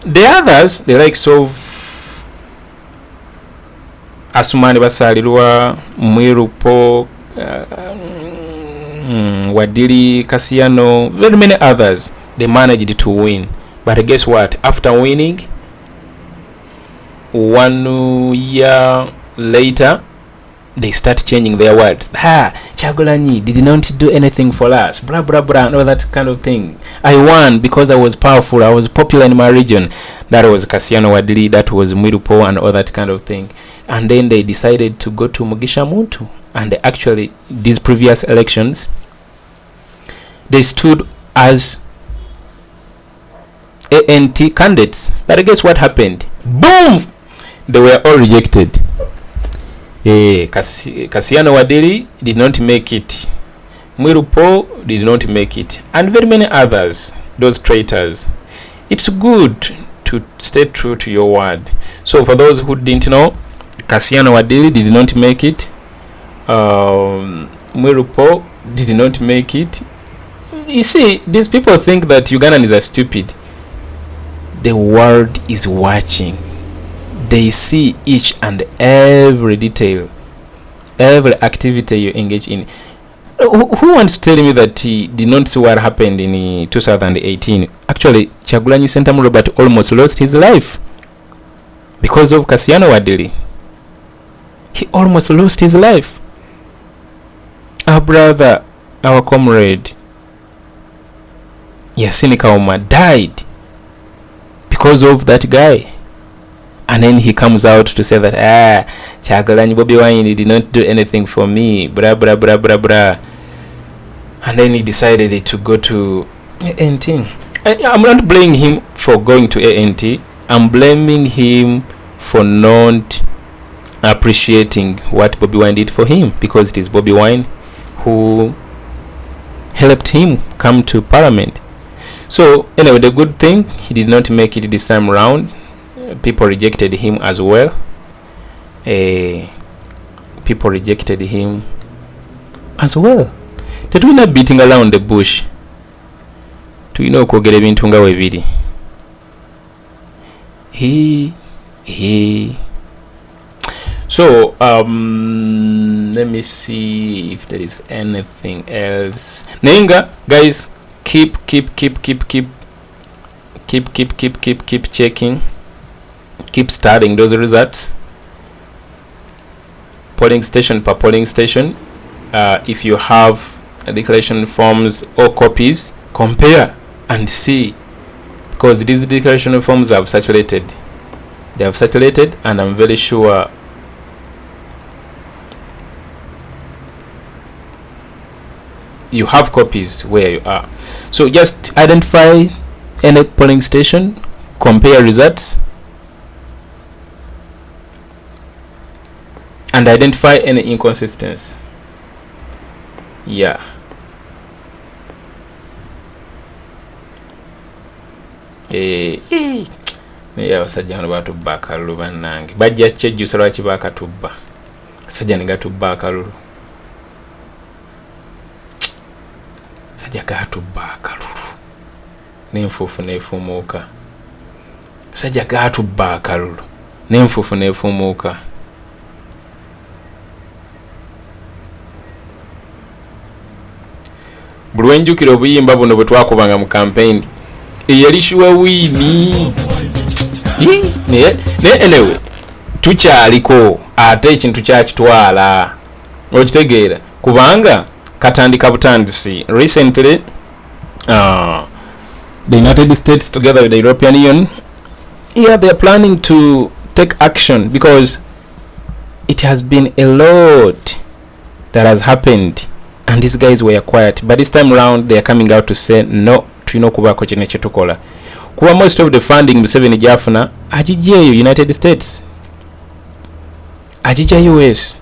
The others, the likes of Asumani Basalirwa, Mwirupo, Wadiri, Kasiano, very many others, they managed to win. But guess what? After winning, 1 year later, they start changing their words. Kyagulanyi did not do anything for us, blah blah blah, and all that kind of thing. I won because I was powerful, I was popular in my region. That was Kasiano Wadiri, that was Mwirupo, and all that kind of thing. And then they decided to go to Mugisha Muntu. And actually, these previous elections, they stood as ANT candidates. But guess what happened? Boom! They were all rejected. Kasiano Wadiri did not make it. Mwirupo did not make it. And very many others, those traitors. It's good to stay true to your word. So for those who didn't know, Kasiano Wadiri did not make it. Mwirupo did not make it. You see, these people think that Ugandans are stupid. The world is watching. They see each and every detail, every activity you engage in. Who wants to tell me that he did not see what happened in 2018? Actually, Kyagulanyi Sentamu Robert almost lost his life. because of Kasiyano Wadili. He almost lost his life. Our brother, our comrade, Yasini Kauma, died because of that guy. And then he comes out to say that, Chagalani Bobiwine did not do anything for me, blah, blah, blah, blah, blah. And then he decided to go to ANT. I'm not blaming him for going to ANT. I'm blaming him for not appreciating what Bobiwine did for him, because it is Bobiwine who helped him come to Parliament. So anyway, the good thing, he did not make it this time around. People rejected him as well. People rejected him as well. Tetulina beating around the bush. Tulina okwogera ebintu nga weebiri. So let me see if there is anything else. Nenga, guys, keep checking, keep studying those results, polling station per polling station. If you have declaration forms or copies, compare and see, because these declaration forms have saturated. They have saturated, and I'm very sure you have copies where you are. So just identify any polling station, compare results, and identify any inconsistency. Yeah. Naye abasajja bano batubba akalulu bannange, bajja kyejjusa lwaki bakatubba. Abasajja ne gatubba akalulu, abasajja gatubba akalulu n'enfuufu neefumuuka. Abasajja gatubba akalulu n'enfuufu neefumuuka. Buli wenjukira obuyimba buno bwe twakubanga mu campaign eyalishiwa wiini. Naye anyway, tukyaliko ate ekintu kyakitwala, okitegeera, kubanga katandika butandisi. Recently the United States together with the European Union, they are planning to take action, because it has been a lot that has happened and these guys were quiet, but this time around they are coming out to say no, tulina okubaako kino kyetukola, kuba most of the funding Museveni gyafuna agijjayo United States, agijja US,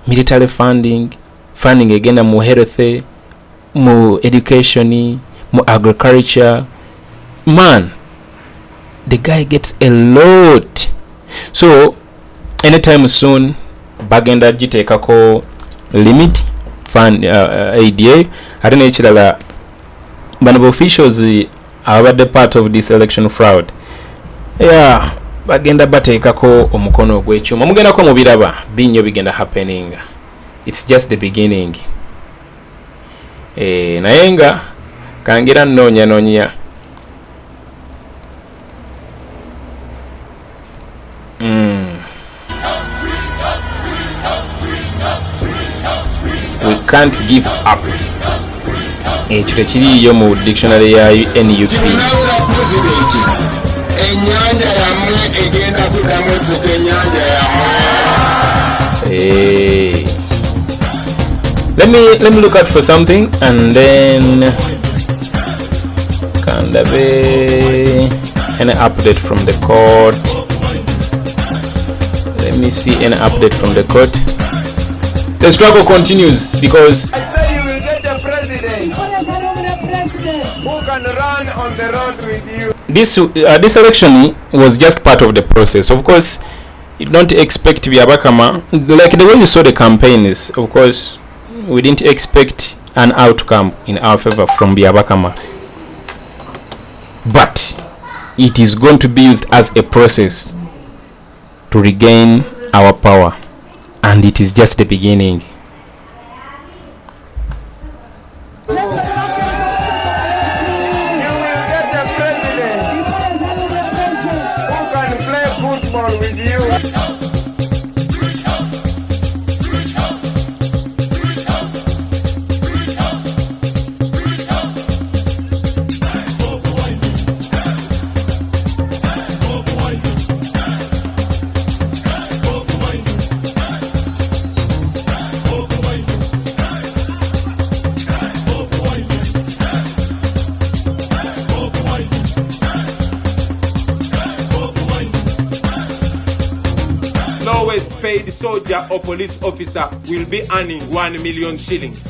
military funding egenda mu health, mu education, mu agriculture. Man, the guy gets a lot. So anytime soon bagenda giteekako limit fund ADA. ate n'ekirala bano officials abadde part of this election fraud, bagenda bateekako omukono ogw'ekyuma. Mugendako mubiraba binyo bigenda happening. It's just the beginning. Naye nga kangira nnoonya we can't give up. Ekyo tekiriyo mu dictionary ya NUP. Enyanja yamwe egenda kudamu enyanja yamwe. Let me look out for something and then can there be any update from the court? Let me see any update from the court. The struggle continues because I say you will get the president who can run on the road with you. This election was just part of the process. Of course, you don't expect Byabakama, like the way you saw the campaigns. Of course, we didn't expect an outcome in our favor from Byabakama, but it is going to be used as a process to regain our power, and it is just the beginning. on with you. Paid soldier or police officer will be earning 1 million shillings.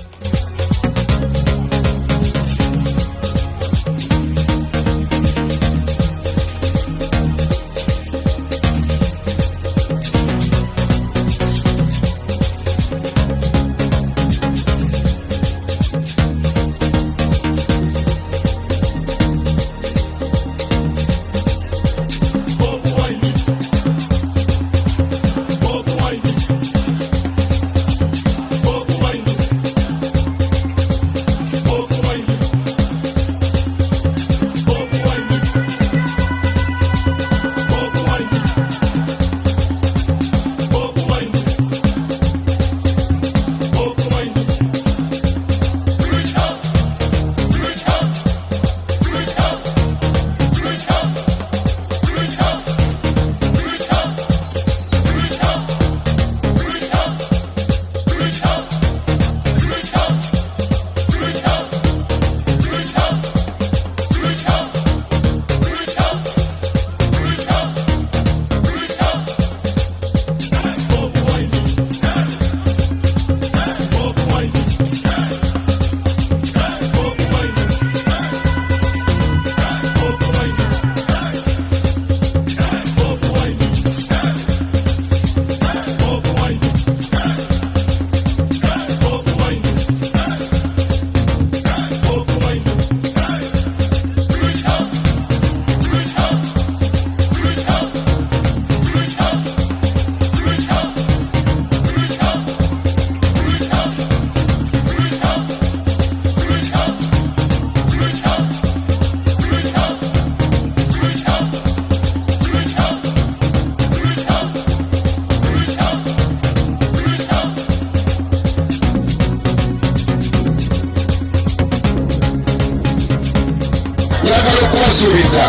kubasuubiza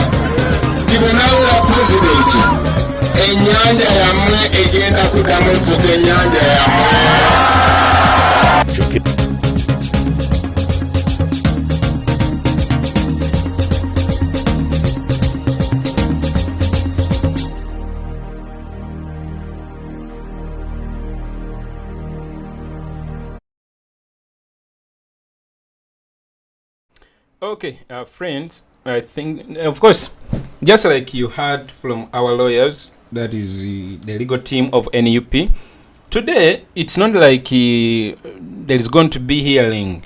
nti bwe naawula pulezidenti ennyanja yammwe egenda kuddamu efuuka ennyanja yammwe. Okay, friends, I think, of course, just like you heard from our lawyers, that is the legal team of NUP, today it's not like there is going to be hearing.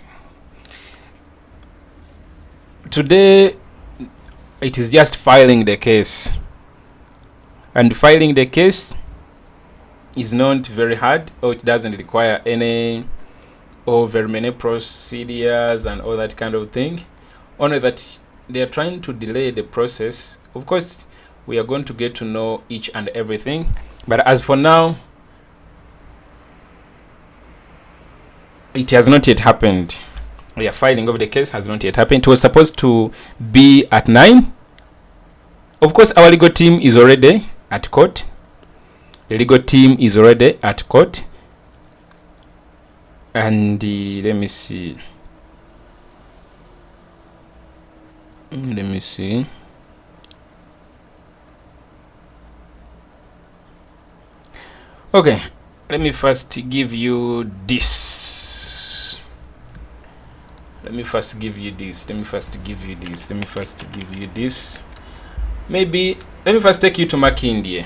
Today it is just filing the case, and filing the case is not very hard, or it doesn't require any or very many procedures and all that kind of thing. Only that they are trying to delay the process. Of course, we are going to get to know each and everything, but as for now, it has not yet happened. The filing of the case has not yet happened. It was supposed to be at 9. Of course, our legal team is already at court. The legal team is already at court. And let me see. Okay, let me first give you this. Maybe let me first take you to Makindye.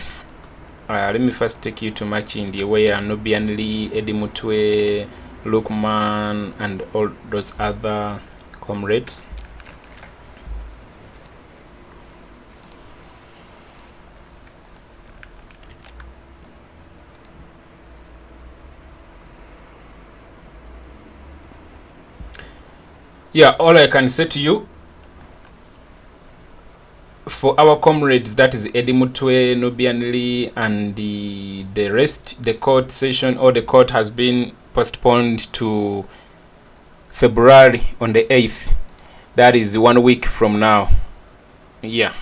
Where Nubian Lee, Eddie Mutwe, Lukman, and all those other comrades. Yeah, all I can say to you, for our comrades, that is Eddie Mutwe, Nubian Lee, and the rest, the court session or the court has been postponed to February on the 8th. That is 1 week from now. Yeah.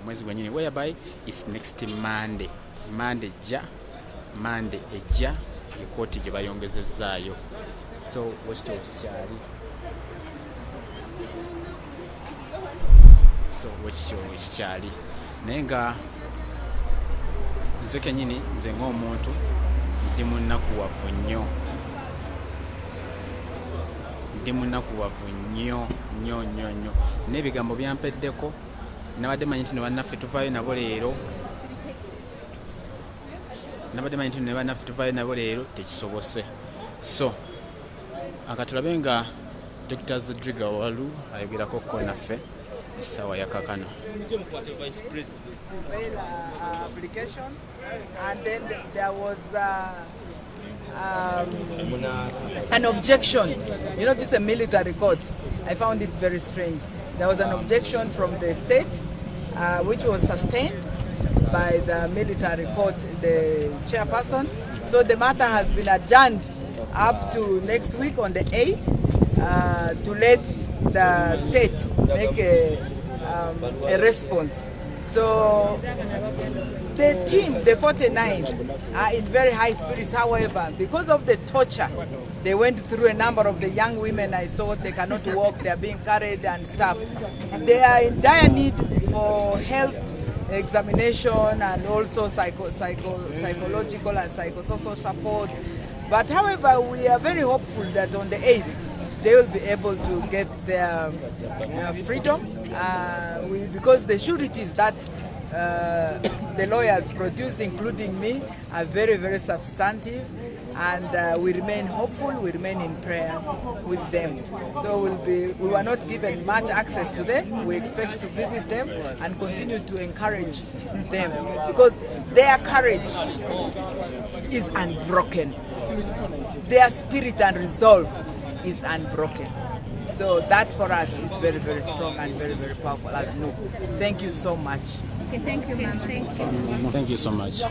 Whereby it's next Monday. Monday ejja ekoti gye bayongezezaayo. So what's to Charlie? So what's Charlie? Nenga nze kenyini nze ng'omuntu ndi munnakuwavu nnyo. Ndi munnakuwavu nnyo. N'ebigambo byampeddeko nabadde manyi nti ne bannaffe tuvaayo nabo leero. Tekisobose. So akatulabe nga Dr. Zedriga Walu ayogerako ko naffe essaawa ya kakano. Application, and then there was an objection. You know, this is a military court. I found it very strange. There was an objection from the state, which was sustained by the military court, the chairperson. So the matter has been adjourned up to next week on the 8th to let the state make a response. So the team, the 49, are in very high spirits. However, because of the torture they went through, a number of the young women I saw, they cannot walk, they are being carried and stuff. They are in dire need for health examination and also psychological and psychosocial support. But however, we are very hopeful that on the 8th they will be able to get their freedom because the sureties that the lawyers produced, including me, are very, very substantive, and we remain hopeful, we remain in prayer with them. So we were not given much access to them. We expect to visit them and continue to encourage them because their courage is unbroken. Their spirit and resolve is unbroken. So that for us is very, very strong and very, very powerful, as you know. Thank you so much. Okay, thank you, ma'am. Thank you. Thank you so much.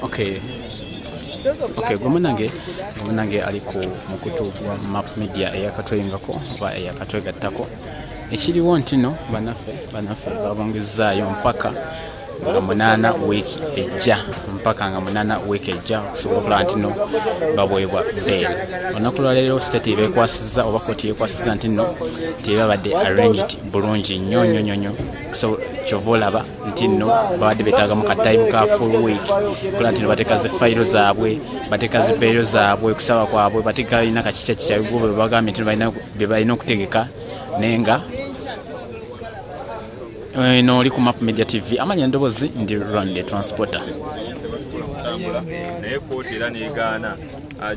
Okay. Gumunange ali ku mukutu gwa Map Media eyakatweyingako oba eyakatwegattako. Ekiriwo ntino banaffe babongezaayo mpaka nga 8 weeki ejja okusobola okulaba nti nno baweebwa bail. Olunaku lwa leero state beekwasizza oba kooti yeekwasizza nti nno tebabadde arranged bulungi nnyo. So kyova olaba nti nno babadde beetaagamu ka time ka full week okulaba nti nno bateeka zi fayiro zaabwe, bateeka zi beero zaabwe, kusaba kwabwe bateeka balina kakikya bwe bagambye nti bye balina okutegeka nenga no oli ku Map Media TV amanya ndobozi ndi Rwanda Transporter. Naye kooti era negaana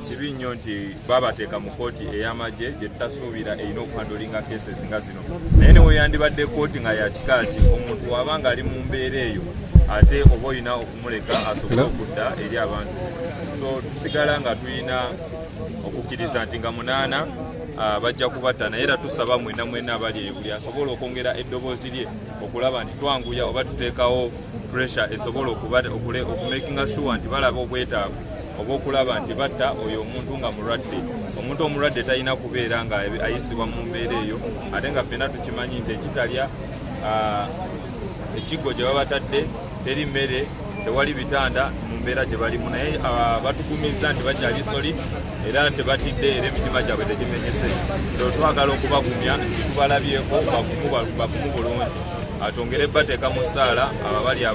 kibi nnyo nti babateeka mu kooti ey'amagye gye tutasuubira erina okuhandolinga cases nga zino. Naye ne weyandibadde kooti nga yakikaaki omuntu waba nga ali mu mbeera eyo ate oba olina okumuleka asobole okudda eri abantu. So tusigala nga tulina okukkiriza nti nga 8 bajja kubatta, naye era tusaba mwena abali eyo buli asobola okwongera eddoboozi lye okulaba nti twanguya oba tuteekawo pressure esobola okumakinga sure nti balaba obwetaavu oba okulaba nti batta oyo omuntu nga mulwadde. Omuntu omulwadde talina kubeera nga ayisibwa mu mbeera eyo, ate nga ffenna tukimanyi nti ekitalya ekiggo gye babatadde teri mmere, tewali bitanda mu mbeera gye balimu, naye batukumizza nti bakyali solid era tebatidde era emitima gyabwe tegimenyese. So twagala okubagumya nti tubalabyeko bakumu bulungi, atongere bateeka mu ssaala ababali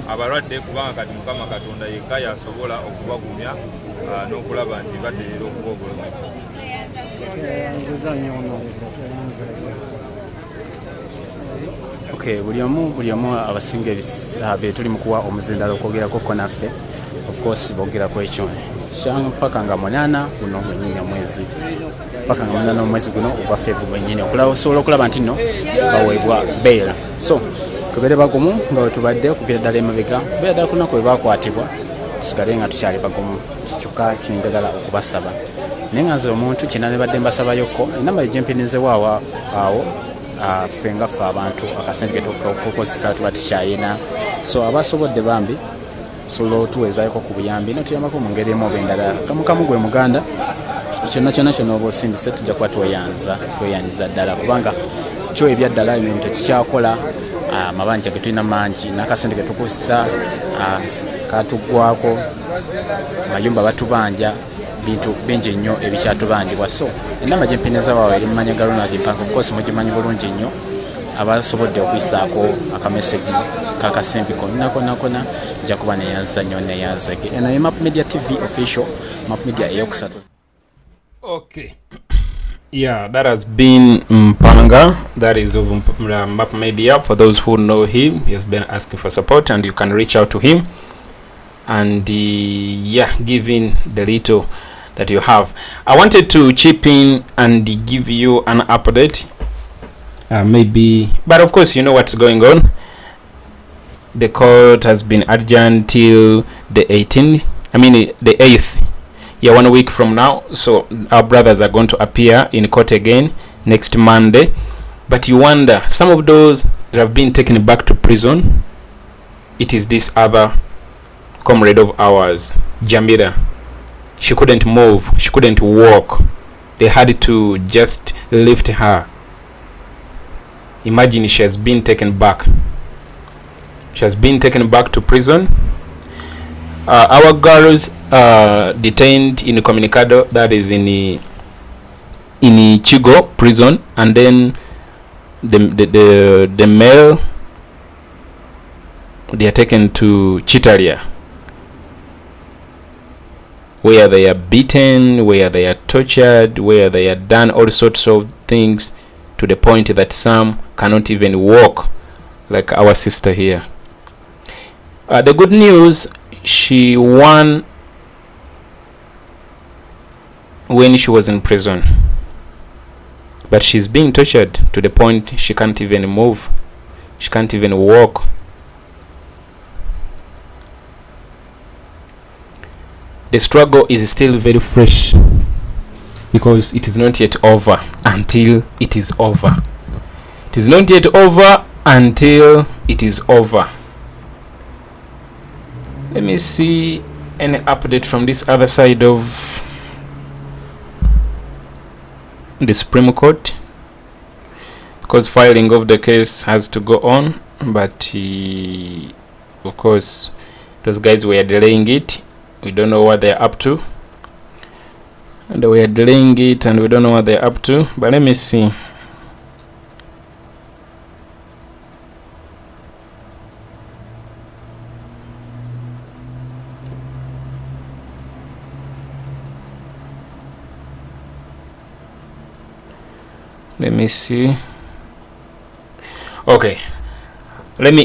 abalwadde kubanga kati Mukama Katonda yekka yasobola okubagumya n'okulaba nti bateera okuba obulungi. Okay, buli omu abasinga be tuli mukuwa omuzindalo okwogerako ko naffe, of course bogerako ekyo kyanga mpaka nga 8 guno gwennyini omwezi, mpaka nga 8 omwezi guno ogwa February gwennyini osobola okulaba nti nno baweebwa bail. So tubere bagumu nga wetubadde okuvira ddala emabega, beera ddala ku lunaku bwe bakwatibwa tusigale nga tukyali bagumu. Kyokka kinjagala okubasaba naye nga nze omuntu kyena ne badde mbasabayokko enamba gyempinizewo awo ffe nga ffe abantu akasente ketukozesa tuba tukyayina so abasobodde bambi sobola otuweezayoko ku buyambi notuyambako mu ngeri emu oba endala kamukamu gwe muganda kyonna kyonna kyonna oba osindise tujja kuba tweyanyiza ddala kubanga kyo ebyaddala ebintu tekikyakola amabanja ge tulina mangi n'akasente ke tukozesa katuggwako mayumba batubanja bintu bingi nnyo ebikyatubangibwa so enamba gyempineza waawe eri mumanya ga Ronald Mpanga of course mugimanyi bulungi nnyo abasobodde okuyisaako akameseji kakasimbi konna nja kuba neyanza nnyo neyanza eno ye Map Media TV official Map Media eyokusatu. Okay. Yeah, that has been Mpanga. That is of Map Media. For those who know him, he has been asking for support, and you can reach out to him and give in the little that you have. I wanted to chip in and give you an update, maybe, but of course you know what's going on. The court has been adjourned till the 8th. Yeah, 1 week from now. So our brothers are going to appear in court again next Monday. But you wonder, some of those that have been taken back to prison, it is this other comrade of ours, Jamila. She couldn't move, she couldn't walk. They had to just lift her. Imagine, she has been taken back. She has been taken back to prison. Our girls detained in Comunicado, that is in Chigo prison, and then the male, they are taken to Chitalia, where they are beaten, where they are tortured, where they are done all sorts of things, to the point that some cannot even walk, like our sister here. The good news, she won when she was in prison, but she's being tortured to the point she can't even move, she can't even walk. The struggle is still very fresh, because it is not yet over until it is over. It is not yet over until it is over. Let me see any update from this other side of the Supreme Court, because filing of the case has to go on, but of course those guys were delaying it. We don't know what they're up to, and we are delaying it, and we don't know what they're up to. But let me see. Let me see. Okay, let me